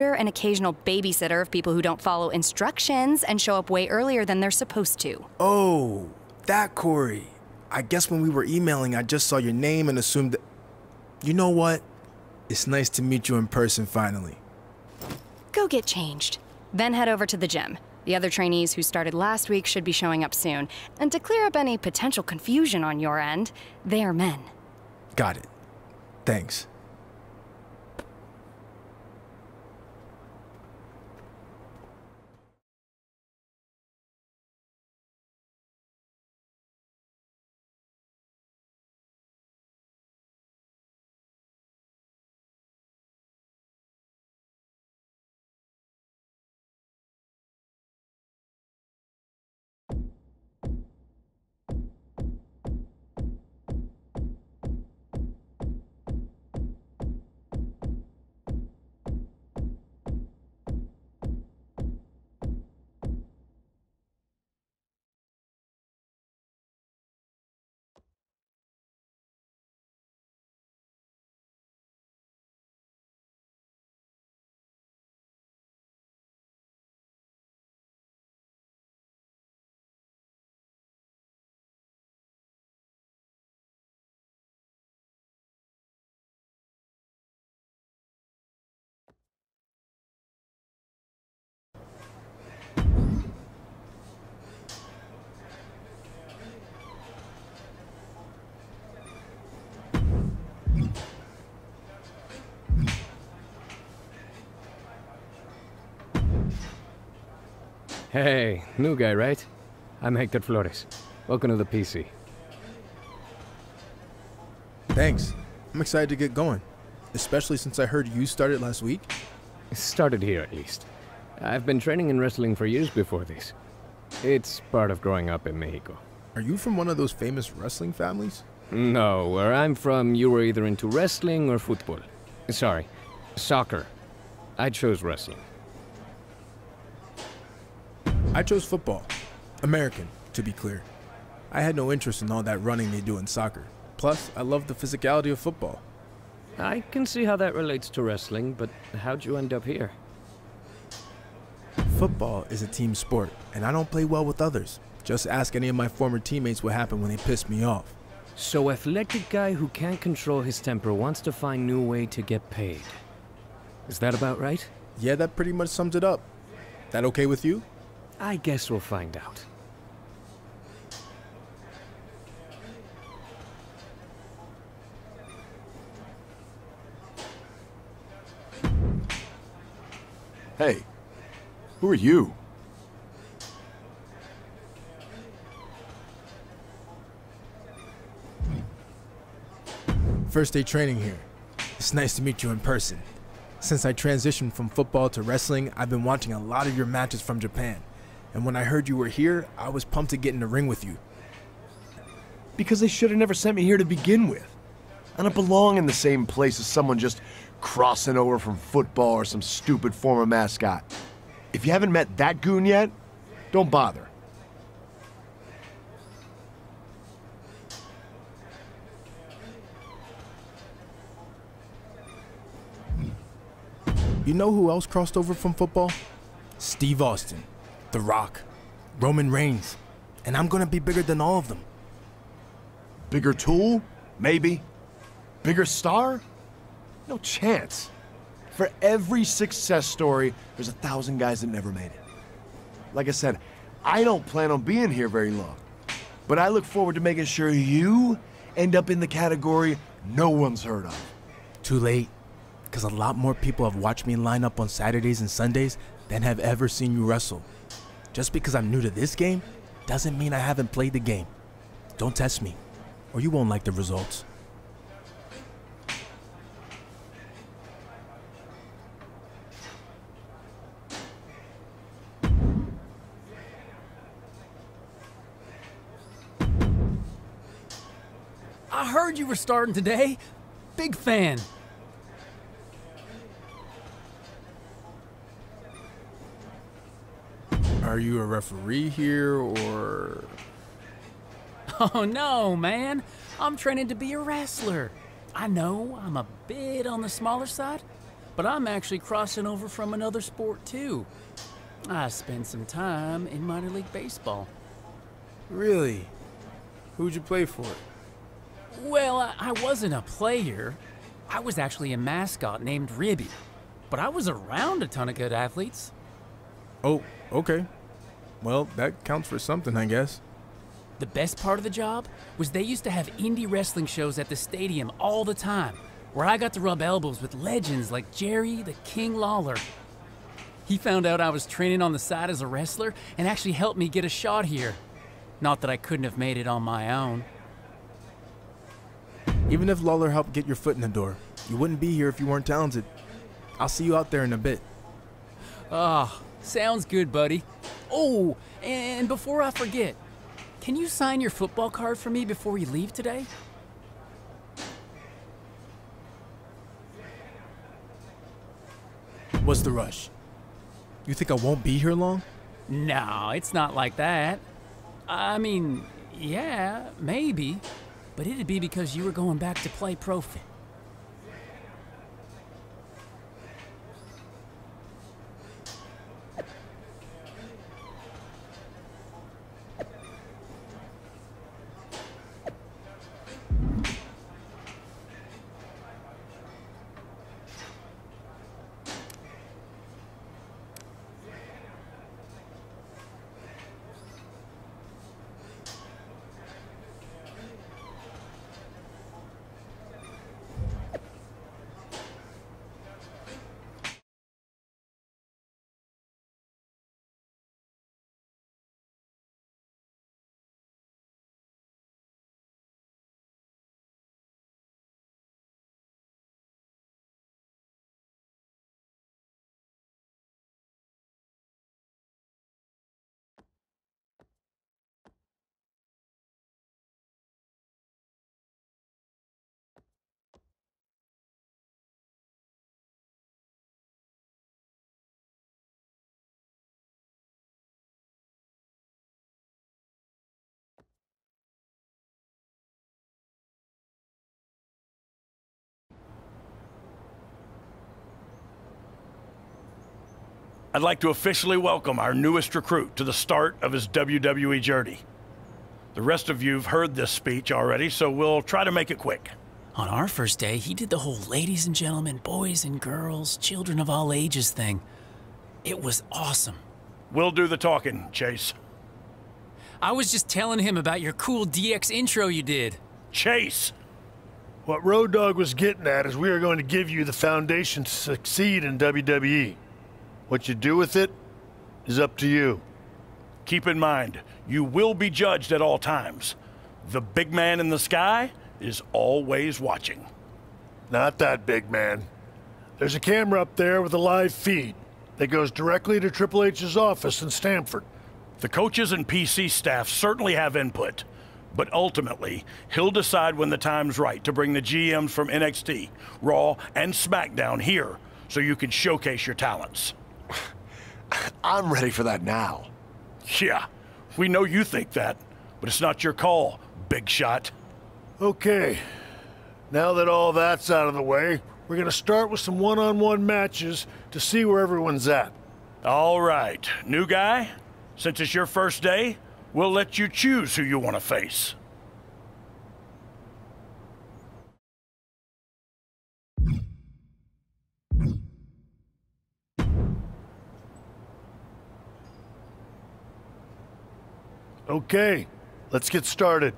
an occasional babysitter of people who don't follow instructions and show up way earlier than they're supposed to. Oh, that Corey. I guess when we were emailing, I just saw your name and assumed that... You know what? It's nice to meet you in person finally. Go get changed. Then head over to the gym. The other trainees who started last week should be showing up soon. And to clear up any potential confusion on your end, they are men. Got it. Thanks. Hey, new guy, right? I'm Hector Flores. Welcome to the PC. Thanks. I'm excited to get going. Especially since I heard you started last week. Started here, at least. I've been training in wrestling for years before this. It's part of growing up in Mexico. Are you from one of those famous wrestling families? No, where I'm from, you were either into wrestling or football. Sorry, soccer. I chose wrestling. I chose football. American, to be clear. I had no interest in all that running they do in soccer. Plus, I love the physicality of football. I can see how that relates to wrestling, but how'd you end up here? Football is a team sport, and I don't play well with others. Just ask any of my former teammates what happened when they pissed me off. So athletic guy who can't control his temper wants to find new way to get paid. Is that about right? Yeah, that pretty much sums it up. That okay with you? I guess we'll find out. Hey, who are you? First day training here. It's nice to meet you in person. Since I transitioned from football to wrestling, I've been watching a lot of your matches from Japan. And when I heard you were here, I was pumped to get in the ring with you. Because they should have never sent me here to begin with. I don't belong in the same place as someone just crossing over from football or some stupid former mascot. If you haven't met that goon yet, don't bother. You know who else crossed over from football? Steve Austin, The Rock, Roman Reigns. And I'm gonna be bigger than all of them. Bigger tool? Maybe. Bigger star? No chance. For every success story, there's 1,000 guys that never made it. Like I said, I don't plan on being here very long. But I look forward to making sure you end up in the category no one's heard of. Too late. Because a lot more people have watched me line up on Saturdays and Sundays than have ever seen you wrestle. Just because I'm new to this game doesn't mean I haven't played the game. Don't test me, or you won't like the results. I heard you were starting today. Big fan. Are you a referee here, or...? Oh no, man. I'm training to be a wrestler. I know I'm a bit on the smaller side, but I'm actually crossing over from another sport too. I spent some time in minor league baseball. Really? Who'd you play for? Well, I wasn't a player. I was actually a mascot named Ribby. But I was around a ton of good athletes. Oh, okay. Well, that counts for something, I guess. The best part of the job was they used to have indie wrestling shows at the stadium all the time, where I got to rub elbows with legends like Jerry the King Lawler. He found out I was training on the side as a wrestler and actually helped me get a shot here. Not that I couldn't have made it on my own. Even if Lawler helped get your foot in the door, you wouldn't be here if you weren't talented. I'll see you out there in a bit. Ah, sounds good, buddy. Oh, and before I forget, can you sign your football card for me before you leave today? What's the rush? You think I won't be here long? No, it's not like that. I mean, yeah, maybe. But it'd be because you were going back to play pro fit. I'd like to officially welcome our newest recruit to the start of his WWE journey. The rest of you've heard this speech already, so we'll try to make it quick. On our first day, he did the whole ladies and gentlemen, boys and girls, children of all ages thing. It was awesome. We'll do the talking, Chase. I was just telling him about your cool DX intro you did. Chase! What Road Dogg was getting at is we are going to give you the foundation to succeed in WWE. What you do with it is up to you. Keep in mind, you will be judged at all times. The big man in the sky is always watching. Not that big man. There's a camera up there with a live feed that goes directly to Triple H's office in Stamford. The coaches and PC staff certainly have input, but ultimately, he'll decide when the time's right to bring the GMs from NXT, Raw, and SmackDown here so you can showcase your talents. I'm ready for that now. Yeah, we know you think that, but it's not your call, big shot. Okay, now that all that's out of the way, we're going to start with some one-on-one matches to see where everyone's at. All right, new guy, since it's your first day, we'll let you choose who you want to face. Okay, let's get started.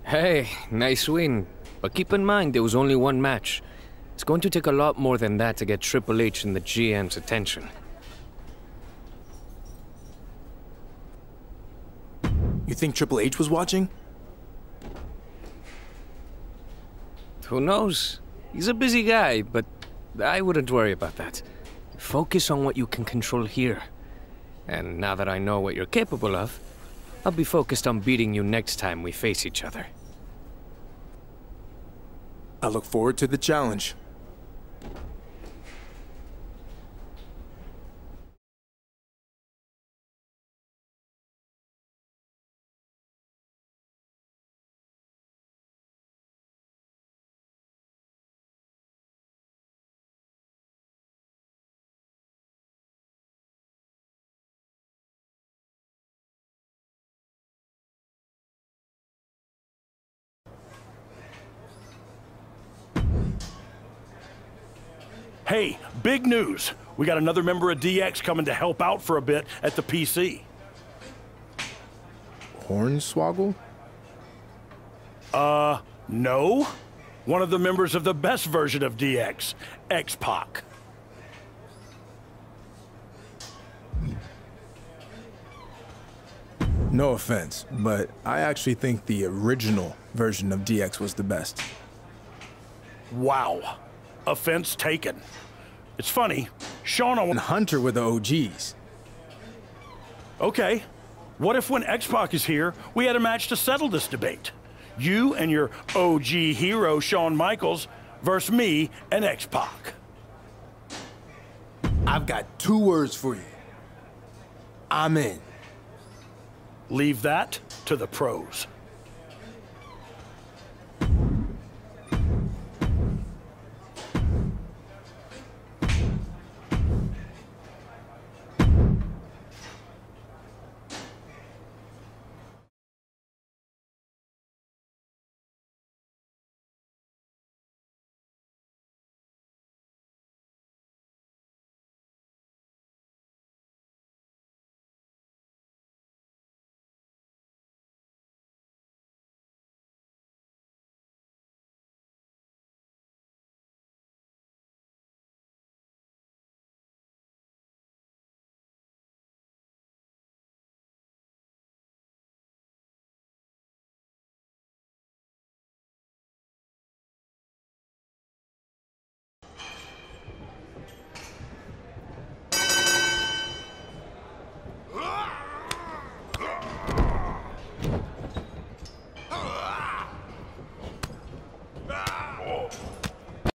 Hey, nice win. But keep in mind, there was only one match. It's going to take a lot more than that to get Triple H and the GM's attention. You think Triple H was watching? Who knows? He's a busy guy, but I wouldn't worry about that. Focus on what you can control here. And now that I know what you're capable of, I'll be focused on beating you next time we face each other. I look forward to the challenge. Hey, big news. We got another member of DX coming to help out for a bit at the PC. Hornswoggle? No. One of the members of the best version of DX, X-Pac. No offense, but I actually think the original version of DX was the best. Wow. Offense taken. It's funny, Sean... And Hunter were the OGs. Okay. What if when X-Pac is here, we had a match to settle this debate? You and your OG hero, Shawn Michaels, versus me and X-Pac. I've got 2 words for you. I'm in. Leave that to the pros.